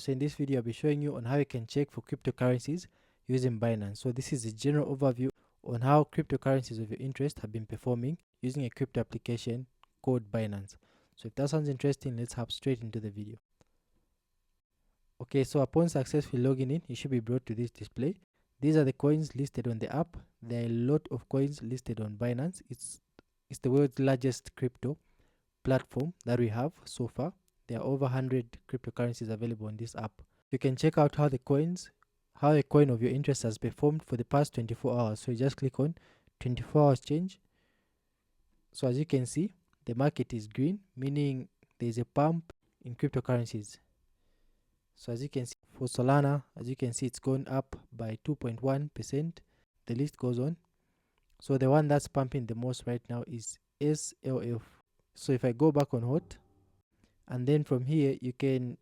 So in this video, I'll be showing you on how you can check for cryptocurrencies using Binance. So this is a general overview on how cryptocurrencies of your interest have been performing using a crypto application called Binance. So if that sounds interesting, let's hop straight into the video. Okay, so upon successfully logging in, you should be brought to this display. These are the coins listed on the app. There are a lot of coins listed on Binance. It's the world's largest crypto platform that we have so far. There are over 100 cryptocurrencies available on this app. You can check out how a coin of your interest has performed for the past 24 hours. So you just click on 24 hours change. So as you can see, the market is green, meaning there is a pump in cryptocurrencies. So as you can see for Solana, as you can see, it's gone up by 2.1%. The list goes on. So the one that's pumping the most right now is SLF. So if I go back on hot, and then from here you can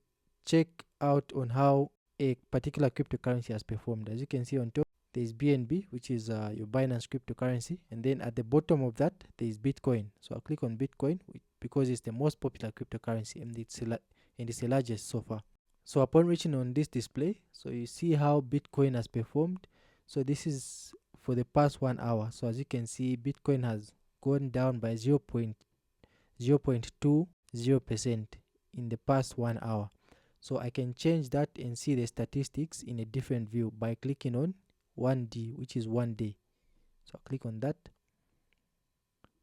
check out on how a particular cryptocurrency has performed. As you can see on top, there is BNB, which is your Binance cryptocurrency, and then at the bottom of that there is Bitcoin. So I'll click on Bitcoin because it's the most popular cryptocurrency and it's the largest so far. So upon reaching on this display, so you see how Bitcoin has performed. So this is for the past 1 hour. So as you can see, Bitcoin has gone down by 0.20% in the past 1 hour. So I can change that and see the statistics in a different view by clicking on 1D, which is 1 day. So I'll click on that.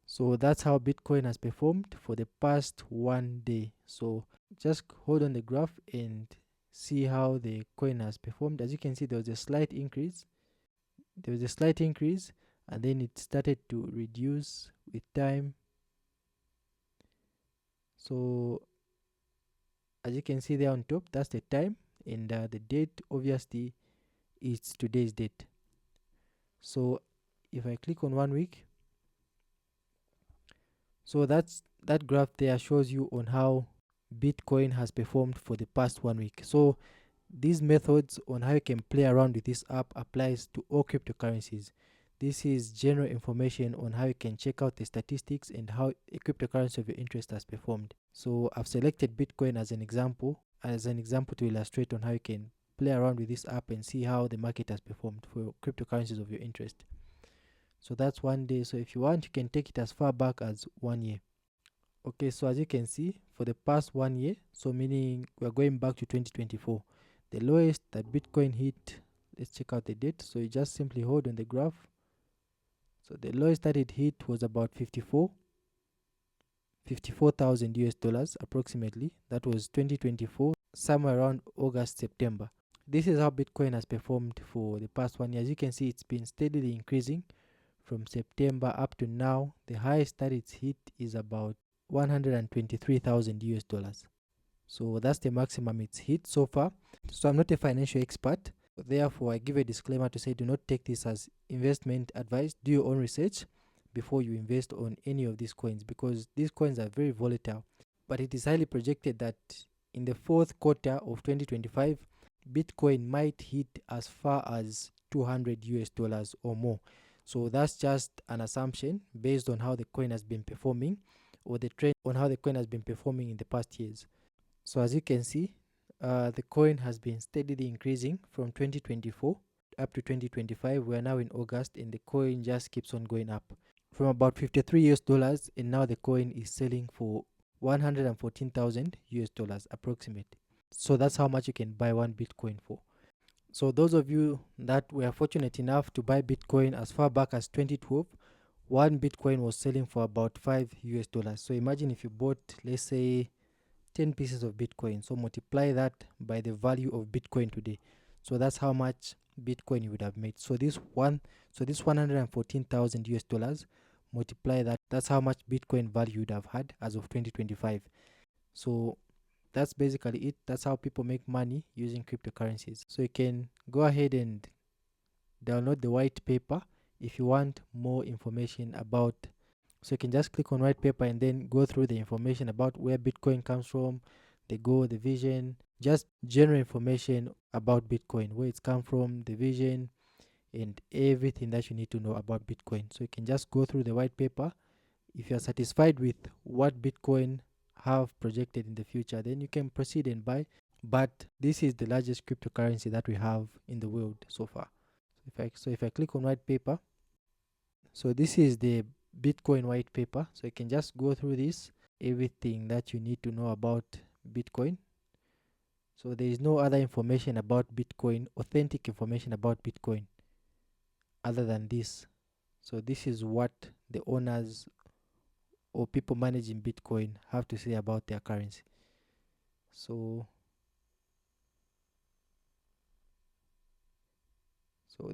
So that's how Bitcoin has performed for the past 1 day. So just hold on the graph and see how the coin has performed. As you can see, there was a slight increase. And then it started to reduce with time. So as you can see there on top, that's the time, and the date obviously is today's date. So if I click on 1 week, so that graph there shows you on how Bitcoin has performed for the past 1 week. So these methods on how you can play around with this app applies to all cryptocurrencies. This is general information on how you can check out the statistics and how a cryptocurrency of your interest has performed. So I've selected Bitcoin as an example to illustrate on how you can play around with this app and see how the market has performed for cryptocurrencies of your interest. So that's 1 day. So if you want, you can take it as far back as 1 year. Okay, so as you can see, for the past 1 year, so meaning we're going back to 2024, the lowest that Bitcoin hit, let's check out the date. So you just simply hold on the graph. So the lowest that it hit was about 54,000 US dollars approximately. That was 2024, somewhere around August, September. This is how Bitcoin has performed for the past 1 year. As you can see, it's been steadily increasing from September up to now. The highest that it's hit is about 123,000 US dollars. So that's the maximum it's hit so far. So I'm not a financial expert. Therefore, I give a disclaimer to say do not take this as investment advice. Do your own research before you invest on any of these coins, because these coins are very volatile. But it is highly projected that in the fourth quarter of 2025, Bitcoin might hit as far as 200 US dollars or more. So that's just an assumption based on how the coin has been performing, or the trend on how the coin has been performing in the past years. So as you can see, the coin has been steadily increasing from 2024 up to 2025. We are now in August and the coin just keeps on going up from about 53 US dollars, and now the coin is selling for 114,000 US dollars approximately. So that's how much you can buy one Bitcoin for. So those of you that were fortunate enough to buy Bitcoin as far back as 2012, one Bitcoin was selling for about 5 US dollars. So imagine if you bought, let's say, 10 pieces of Bitcoin. So multiply that by the value of Bitcoin today. So that's how much Bitcoin you would have made. So this 114,000 US dollars, multiply that. That's how much Bitcoin value you would have had as of 2025. So that's basically it. That's how people make money using cryptocurrencies. So you can go ahead and download the white paper if you want more information about. So you can just click on white paper and then go through the information about where Bitcoin comes from, the goal, the vision, just general information about Bitcoin, where it's come from, the vision, and everything that you need to know about Bitcoin. So you can just go through the white paper. If you are satisfied with what Bitcoin have projected in the future, then you can proceed and buy. but this is the largest cryptocurrency that we have in the world so far. If I click on white paper, so this is the Bitcoin white paper. So you can just go through this, everything that you need to know about Bitcoin. So there is no other information about Bitcoin, authentic information about Bitcoin, other than this. So this is what the owners or people managing Bitcoin have to say about their currency. So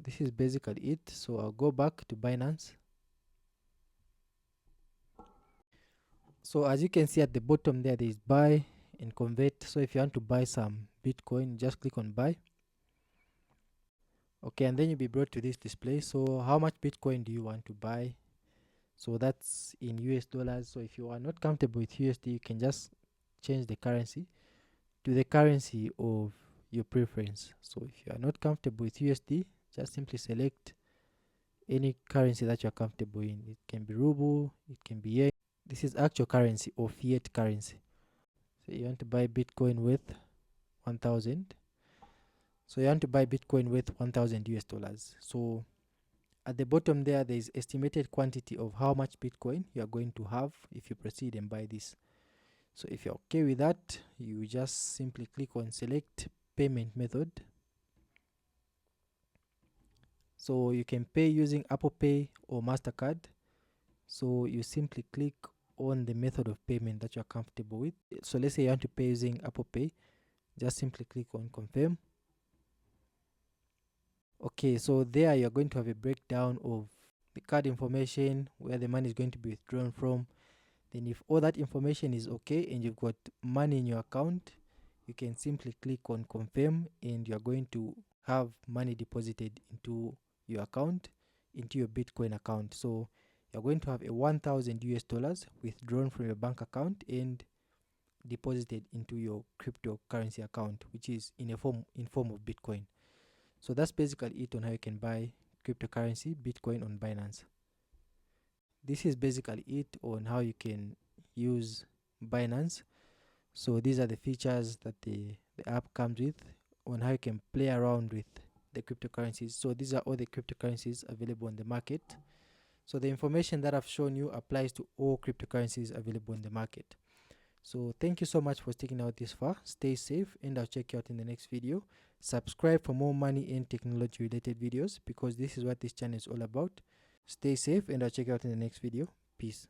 this is basically it. So I'll go back to Binance. So as you can see at the bottom there is buy and convert. So if you want to buy some Bitcoin, just click on buy. Okay, and then you'll be brought to this display. So how much Bitcoin do you want to buy? So that's in US dollars. So if you are not comfortable with USD, you can just change the currency to the currency of your preference. So if you are not comfortable with USD, just simply select any currency that you are comfortable in. It can be ruble, it can be yen. This is actual currency or fiat currency. So you want to buy Bitcoin with 1000. So you want to buy Bitcoin with 1000 US dollars. So at the bottom there is estimated quantity of how much Bitcoin you are going to have if you proceed and buy this. So if you're okay with that, you just simply click on select payment method. So you can pay using Apple Pay or MasterCard. So you simply click on the method of payment that you're comfortable with. So let's say you want to pay using Apple Pay, just simply click on confirm. Okay, so there you're going to have a breakdown of the card information, where the money is going to be withdrawn from. Then if all that information is okay and you've got money in your account, you can simply click on confirm and you're going to have money deposited into your account, into your Bitcoin account. So you're going to have a 1000 US dollars withdrawn from your bank account and deposited into your cryptocurrency account, which is in form of Bitcoin. So that's basically it on how you can buy cryptocurrency Bitcoin on Binance. This is basically it on how you can use Binance. So these are the features that the app comes with, on how you can play around with the cryptocurrencies. So these are all the cryptocurrencies available on the market. So the information that I've shown you applies to all cryptocurrencies available in the market. So thank you so much for sticking out this far. Stay safe and I'll check you out in the next video. Subscribe for more money and technology related videos, because this is what this channel is all about. Stay safe and I'll check you out in the next video. Peace.